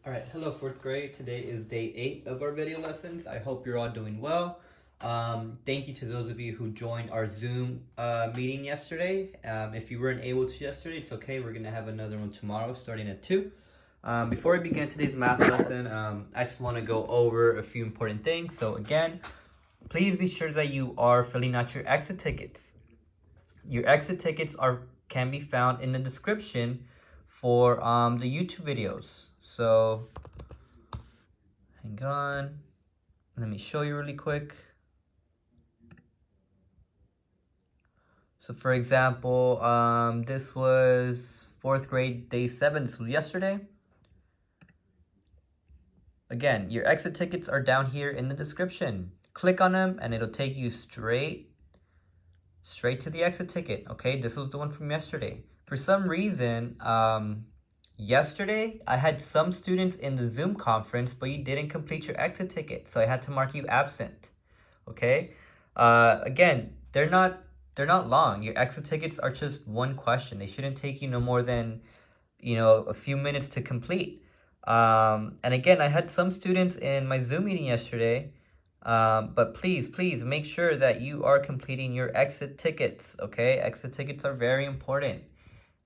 All right, hello fourth grade. Today is day 8 of our video lessons. I hope you're all doing well. Thank you to those of you who joined our Zoom meeting yesterday. If you weren't able to yesterday, it's okay. We're gonna have another one tomorrow starting at 2. Before we begin today's math lesson, I just want to go over a few important things. So again, please be sure that you are filling out your exit tickets. Your exit tickets can be found in the description for the YouTube videos. So hang on, let me show you really quick. So for example, this was 4th grade day 7, this was yesterday. Again, your exit tickets are down here in the description. Click on them and it'll take you straight to the exit ticket. Okay, this was the one from yesterday. For some reason, yesterday I had some students in the Zoom conference, but you didn't complete your exit ticket, so I had to mark you absent. Okay, again, they're not long. Your exit tickets are just one question. They shouldn't take you no more than a few minutes to complete. And again, I had some students in my Zoom meeting yesterday, but please make sure that you are completing your exit tickets. Okay, exit tickets are very important.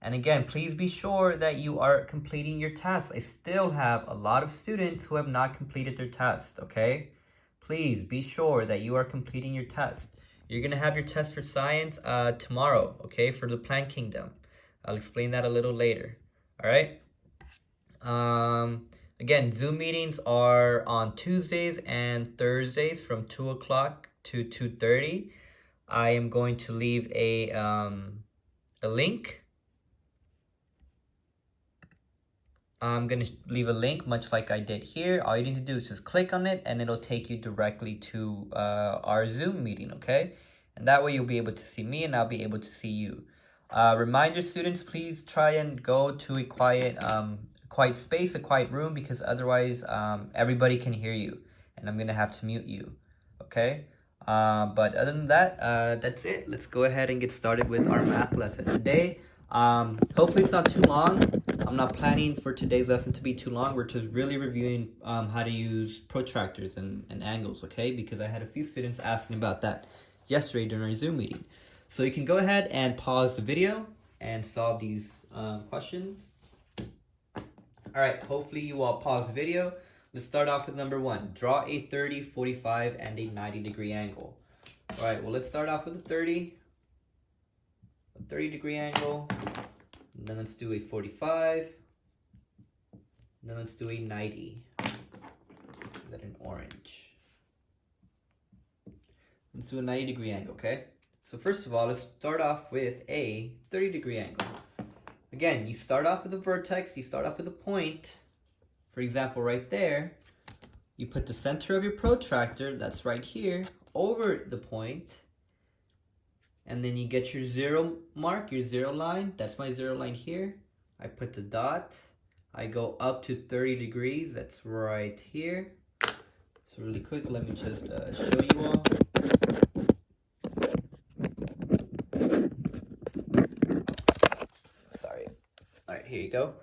And again, please be sure that you are completing your tests. I still have a lot of students who have not completed their test, okay? Please be sure that you are completing your test. You're going to have your test for science tomorrow, okay, for the plant kingdom. I'll explain that a little later, all right? Again, Zoom meetings are on Tuesdays and Thursdays from 2 o'clock to 2:30. I am going to leave a link. I'm going to leave a link much like I did here. All you need to do is just click on it and it'll take you directly to our Zoom meeting, okay? And that way you'll be able to see me and I'll be able to see you. Reminder, students, please try and go to a quiet space, a quiet room, because otherwise everybody can hear you and I'm going to have to mute you, okay? But other than that, that's it. Let's go ahead and get started with our math lesson today. Hopefully it's not too long. I'm not planning for today's lesson to be too long. We're just really reviewing how to use protractors and angles, okay? Because I had a few students asking about that yesterday during our Zoom meeting. So you can go ahead and pause the video and solve these questions. All right, hopefully you all pause the video. Let's start off with number 1. Draw a 30, 45, and a 90-degree angle. All right, well, let's start off with a 30-degree angle. And then let's do a 45. And then let's do a 90. That in orange. Let's do a 90-degree angle, okay? So first of all, let's start off with a 30-degree angle. Again, you start off with a vertex, you start off with a point. For example, right there, you put the center of your protractor, that's right here, over the point. And then you get your 0 mark, your 0 line. That's my 0 line here. I put the dot. I go up to 30 degrees. That's right here. So really quick, let me just show you all. Sorry. All right, here you go.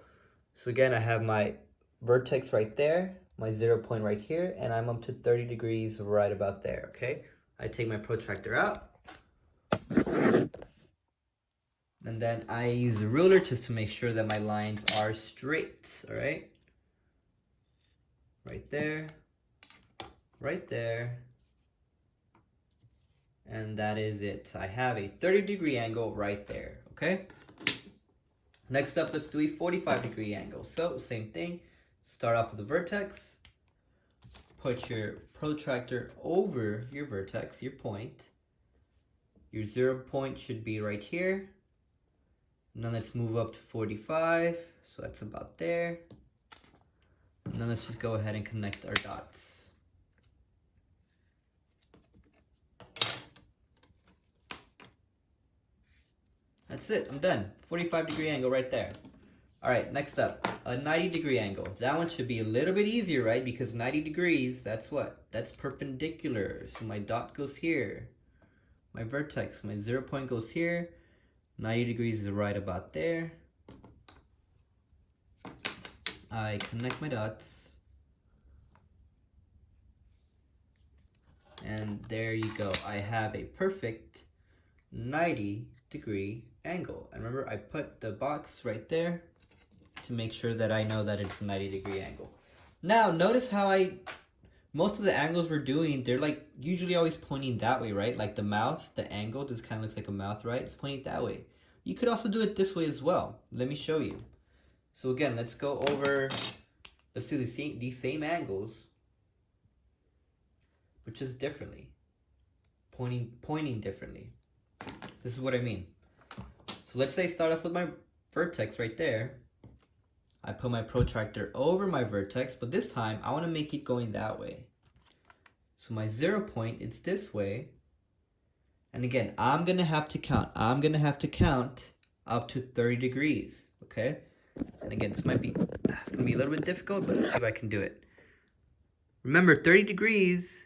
So again, I have my vertex right there, my 0 point right here, and I'm up to 30 degrees right about there, okay? I take my protractor out. And then I use a ruler just to make sure that my lines are straight, all right? Right there, and that is it. I have a 30-degree angle right there, okay? Next up, let's do a 45-degree angle. So, same thing, start off with the vertex, put your protractor over your vertex, your point. Your 0 point should be right here. And then let's move up to 45, so that's about there. And then let's just go ahead and connect our dots. That's it, I'm done. 45-degree angle right there. All right, next up, a 90-degree angle. That one should be a little bit easier, right? Because 90 degrees, that's what? That's perpendicular. So my dot goes here. My vertex, my 0 point goes here. 90 degrees is right about there. I connect my dots. And there you go. I have a perfect 90-degree angle. And remember, I put the box right there to make sure that I know that it's a 90-degree angle. Now, notice how most of the angles we're doing, they're like usually always pointing that way, right? Like the mouth, the angle just kind of looks like a mouth, right? It's pointing that way. You could also do it this way as well. Let me show you. So again, let's go over, let's do these same angles, but just differently. Pointing differently. This is what I mean. So let's say I start off with my vertex right there. I put my protractor over my vertex, but this time I want to make it going that way. So my 0 point, it's this way. And again, I'm going to have to count. I'm going to have to count up to 30 degrees, okay? And again, it's going to be a little bit difficult, but let's see if I can do it. Remember, 30 degrees,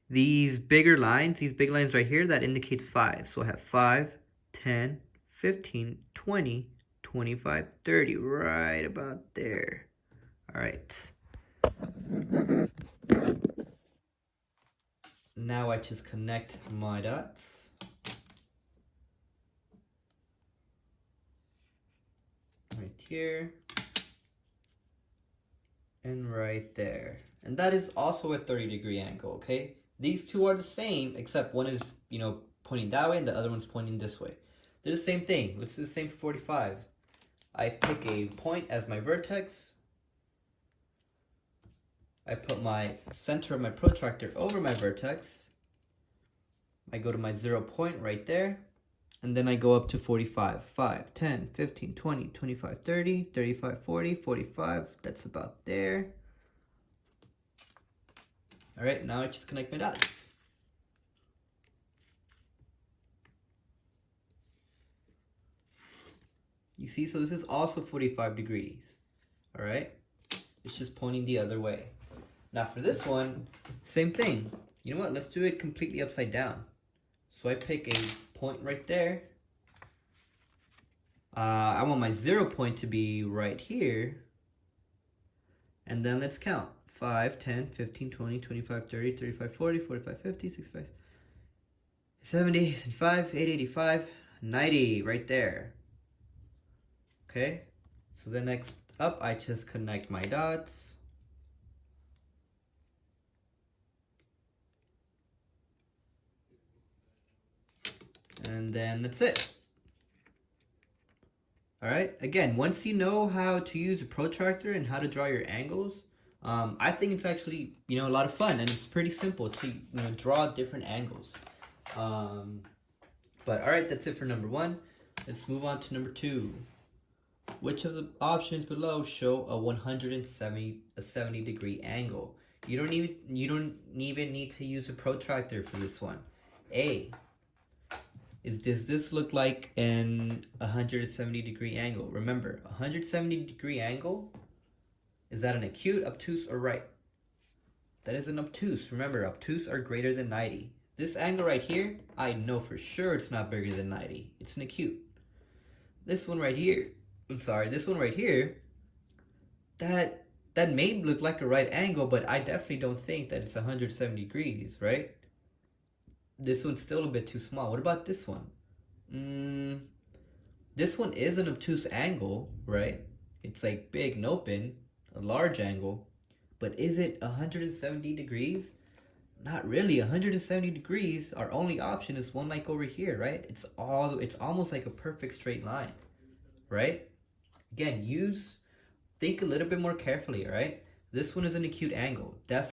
these big lines right here, that indicates 5. So I have 5, 10, 15, 20, 25, 30, right about there. All right. Now I just connect my dots. Right here. And right there. And that is also a 30-degree angle, okay? These two are the same, except one is, pointing that way and the other one's pointing this way. They're the same thing. Let's do the same for 45. I pick a point as my vertex. I put my center of my protractor over my vertex. I go to my 0 point right there. And then I go up to 45. 5, 10, 15, 20, 25, 30, 35, 40, 45. That's about there. All right, now I just connect my dots. You see, so this is also 45 degrees, all right? It's just pointing the other way. Now for this one, same thing. You know what, let's do it completely upside down. So I pick a point right there. I want my 0 point to be right here. And then let's count. 5, 10, 15, 20, 25, 30, 35, 40, 45, 50, 65, 70, 75, 80, 85, 90, right there. Okay, so then next up, I just connect my dots. And then that's it. All right, again, once you know how to use a protractor and how to draw your angles, I think it's actually, a lot of fun, and it's pretty simple to, draw different angles. But all right, that's it for number 1. Let's move on to number 2. Which of the options below show a 70-degree angle? You don't even need to use a protractor for this one. A, does this look like an 170-degree angle? Remember, 170-degree angle, is that an acute, obtuse, or right? That is an obtuse. Remember, obtuse are greater than 90. This angle right here, I know for sure it's not bigger than 90. It's an acute. This one right here, this one right here, that may look like a right angle, but I definitely don't think that it's 170 degrees, right? This one's still a bit too small. What about this one? This one is an obtuse angle, right? It's like big and open, a large angle, but is it 170 degrees? Not really. 170 degrees, our only option is one like over here, right? It's almost like a perfect straight line, right? Again, think a little bit more carefully, all right? This one is an acute angle. Definitely